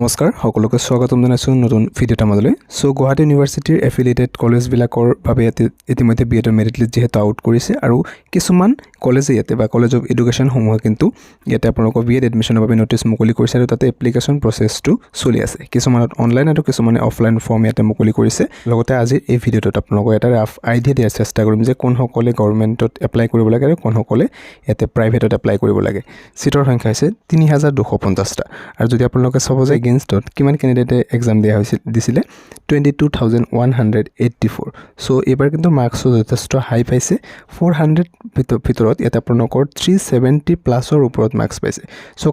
নমস্কাৰ সকলোকে স্বাগতম জনাইছোঁ নতুন ভিডিঅ'টা মাজলৈ। সো গুৱাহাটী ইউনিভাৰ্চিটিৰ এফিলিয়েটেড কলেজবিলাকৰ বাবে ইতিমধ্যে বিএডৰ মেৰিট লিষ্ট যেহেতু আউট কৰিছে আৰু কিছুমান কলেজে ইয়াতে বা কলেজ অফ এডুকেশ্যনসমূহে কিন্তু ইয়াতে আপোনালোকৰ বিএড এডমিশ্যনৰ বাবে নটিচ মুকলি কৰিছে আৰু তাতে এপ্লিকেশ্যন প্ৰচেছটো চলি আছে। কিছুমানত অনলাইন আৰু কিছুমানে অফলাইন ফৰ্ম ইয়াতে মুকলি কৰিছে। লগতে আজিৰ এই ভিডিঅ'টোত আপোনালোকক এটা ৰাফ আইডিয়া দিয়াৰ চেষ্টা কৰিম যে কোনসকলে গভৰ্ণমেণ্টত এপ্লাই কৰিব লাগে আৰু কোনসকলে ইয়াতে প্ৰাইভেটত এপ্লাই কৰিব লাগে। সিটৰ সংখ্যা হৈছে ৩,২৫০টা আৰু যদি আপোনালোকে চাব যে এগেইনষ্টত কিমান কেণ্ডিডেটে এক্সাম দিছিলে 22,184। সো এইবাৰ কিন্তু মাৰ্কছো যথেষ্ট হাই পাইছে। 400 ভিতৰত ইয়াতে আপোনালোকৰ 370+ ওপৰত মাৰ্কছ পাইছে। সো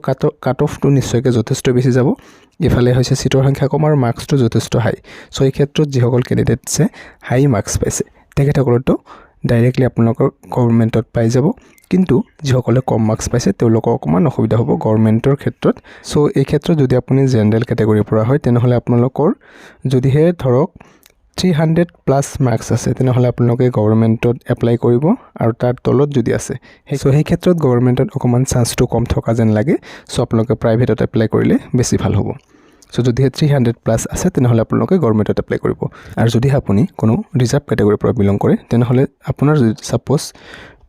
কাট অফটো নিশ্চয়কৈ যথেষ্ট বেছি যাব। ইফালে হৈছে সিটৰ সংখ্যা কম আৰু মাৰ্কছটো যথেষ্ট হাই। সো এই ক্ষেত্ৰত যিসকল কেণ্ডিডেটছে হাই মাৰ্কছ পাইছে তেখেতসকলতো ডাইৰেক্টলি আপোনালোকৰ গভৰ্ণমেণ্টত পাই যাব। কিন্তু যিসকলে কম মাৰ্কছ পাইছে তেওঁলোকৰ অকণমান অসুবিধা হ'ব গভৰ্ণমেণ্টৰ ক্ষেত্ৰত। সো এই ক্ষেত্ৰত যদি আপুনি জেনেৰেল কেটেগৰীৰ পৰা হয় তেনেহ'লে আপোনালোকৰ যদিহে ধৰক 300+ মাৰ্কছ আছে তেনেহ'লে আপোনালোকে গভৰ্ণমেণ্টত এপ্লাই কৰিব আৰু তাৰ তলত যদি আছে সেই ক্ষেত্ৰত গভৰ্ণমেণ্টত অকণমান চান্সটো কম থকা যেন লাগে। সো আপোনালোকে প্ৰাইভেটত এপ্লাই কৰিলে বেছি ভাল হ'ব। সো যদিহে 300+ আছে তেনেহ'লে আপোনালোকে গভৰ্ণমেণ্টত এপ্লাই কৰিব। আৰু যদিহে আপুনি কোনো ৰিজাৰ্ভ কেটেগৰীৰ পৰা বিলং কৰে তেনেহ'লে আপোনাৰ যদি ছাপ'জ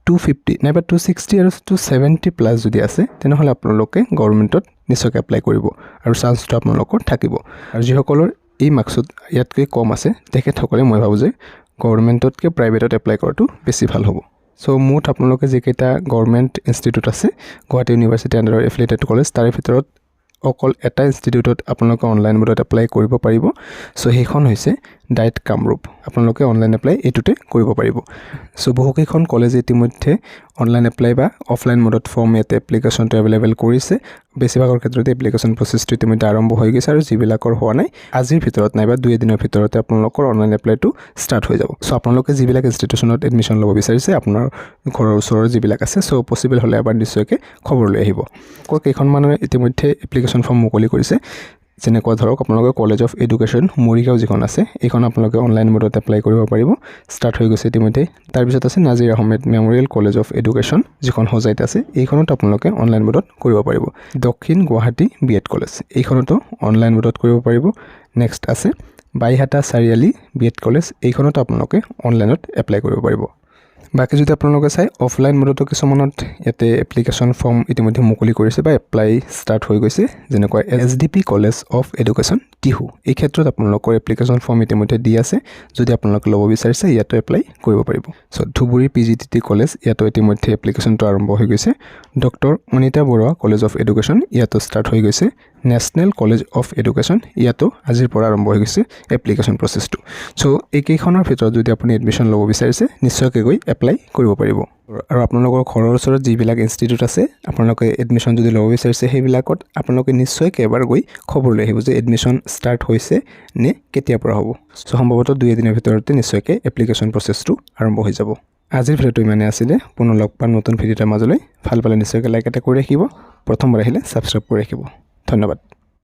250 নাইবা 260 আৰু 270+ যদি আছে তেনেহ'লে আপোনালোকে গভৰ্ণমেণ্টত নিশ্চয়কৈ এপ্লাই কৰিব আৰু চান্সটো আপোনালোকৰ থাকিব। আৰু যিসকলৰ এই মাৰ্কছত ইয়াতকৈ কম আছে তেখেতসকলে মই ভাবোঁ যে গভৰ্ণমেণ্টতকৈ প্ৰাইভেটত এপ্লাই কৰাটো বেছি ভাল হ'ব। সো মুঠ আপোনালোকে যিকেইটা গভৰ্ণমেণ্ট ইনষ্টিটিউট আছে গুৱাহাটী ইউনিভাৰ্চিটি আণ্ডাৰৰ এফিলিয়েটেড কলেজ তাৰে ভিতৰত অকল এটা ইনষ্টিটিউটত আপোনালোকে অনলাইন মোডত এপ্লাই কৰিব পাৰিব। সো সেইখন হৈছে ডাইট কামৰূপ। আপোনালোকে অনলাইন এপ্লাই এইটোতে কৰিব পাৰিব। সো বহুকেইখন কলেজে ইতিমধ্যে অনলাইন এপ্লাই বা অফলাইন মোডত ফৰ্ম ইয়াতে এপ্লিকেশ্যনটো এভেইলেবল কৰিছে। বেছিভাগৰ ক্ষেত্ৰতে এপ্লিকেশ্যন প্ৰচেছটো ইতিমধ্যে আৰম্ভ হৈ গৈছে আৰু যিবিলাকৰ হোৱা নাই আজিৰ ভিতৰত নাইবা 2 এদিনৰ ভিতৰতে আপোনালোকৰ অনলাইন এপ্লাইটো ষ্টাৰ্ট হৈ যাব। সো আপোনালোকে যিবিলাক ইনষ্টিটিউশ্যনত এডমিশ্যন ল'ব বিচাৰিছে আপোনাৰ ঘৰৰ ওচৰৰ যিবিলাক আছে সো পচিবল হ'লে এবাৰ নিশ্চয়কৈ খবৰ লৈ আহিব। কেইখনমানে ইতিমধ্যে এপ্লিকেশ্যন ফৰ্ম মুকলি কৰিছে। যেনেকুৱা ধৰক আপোনালোকে কলেজ অফ এডুকেশ্যন মৰিগাঁও যিখন আছে এইখন আপোনালোকে অনলাইন মোডত এপ্লাই কৰিব পাৰিব। ষ্টাৰ্ট হৈ গৈছে ইতিমধ্যে। তাৰপিছত আছে Nazir Ahmed memorial college of education যিখন হোজাইত আছে এইখনত আপোনালোকে অনলাইন মোডত কৰিব পাৰিব। দক্ষিণ গুৱাহাটী বিএড কলেজ এইখনতো অনলাইন মোডত কৰিব পাৰিব। নেক্সট আছে বাইহাটা চাৰিআলি বিএড কলেজ এইখনতো আপোনালোকে অনলাইনত এপ্লাই কৰিব পাৰিব। বাকী যদি আপোনালোকে চাই অফলাইন মোডতো কিছুমানত ইয়াতে এপ্লিকেশ্যন ফৰ্ম ইতিমধ্যে মুকলি কৰিছে বা এপ্লাই ষ্টাৰ্ট হৈ গৈছে। যেনেকুৱা SDP college of education Tihu এই ক্ষেত্ৰত আপোনালোকৰ এপ্লিকেশ্যন ফৰ্ম ইতিমধ্যে দি আছে। যদি আপোনালোকে ল'ব বিচাৰিছে ইয়াতো এপ্লাই কৰিব পাৰিব। চ' ধুবুৰী PGTT কলেজ ইয়াতো ইতিমধ্যে এপ্লিকেশ্যনটো আৰম্ভ হৈ গৈছে। Doctor Anita Barua college of education ইয়াতো ষ্টাৰ্ট হৈ গৈছে। নেশ্যনেল কলেজ অফ এডুকেশ্যন ইয়াতো আজিৰ পৰা আৰম্ভ হৈ গৈছে এপ্লিকেশ্যন প্ৰচেছটো। চ' এইকেইখনৰ ভিতৰত যদি আপুনি এডমিশ্যন ল'ব বিচাৰিছে নিশ্চয়কৈ গৈ এপ্লাই কৰিব পাৰিব। আৰু আপোনালোকৰ ঘৰৰ ওচৰত যিবিলাক ইনষ্টিটিউট আছে আপোনালোকে এডমিশ্যন যদি ল'ব বিচাৰিছে সেইবিলাকত আপোনালোকে নিশ্চয়কৈ এবাৰ গৈ খবৰ লৈ আহিব যে এডমিশ্যন ষ্টাৰ্ট হৈছে নে কেতিয়াৰ পৰা হ'ব। চ' সম্ভৱতঃ 2 এদিনৰ ভিতৰতে নিশ্চয়কৈ এপ্লিকেশ্যন প্ৰচেছটো আৰম্ভ হৈ যাব। আজিৰ ভিডিঅ'টো ইমানেই আছিলে। পুনৰ লগ পাম নতুন ভিডিঅ'টাৰ মাজলৈ। ভাল পালে নিশ্চয়কৈ লাইক এটা কৰি ৰাখিব। প্ৰথমবাৰ আহিলে ছাবস্ক্ৰাইব কৰি ৰাখিব। ধন্যবাদ।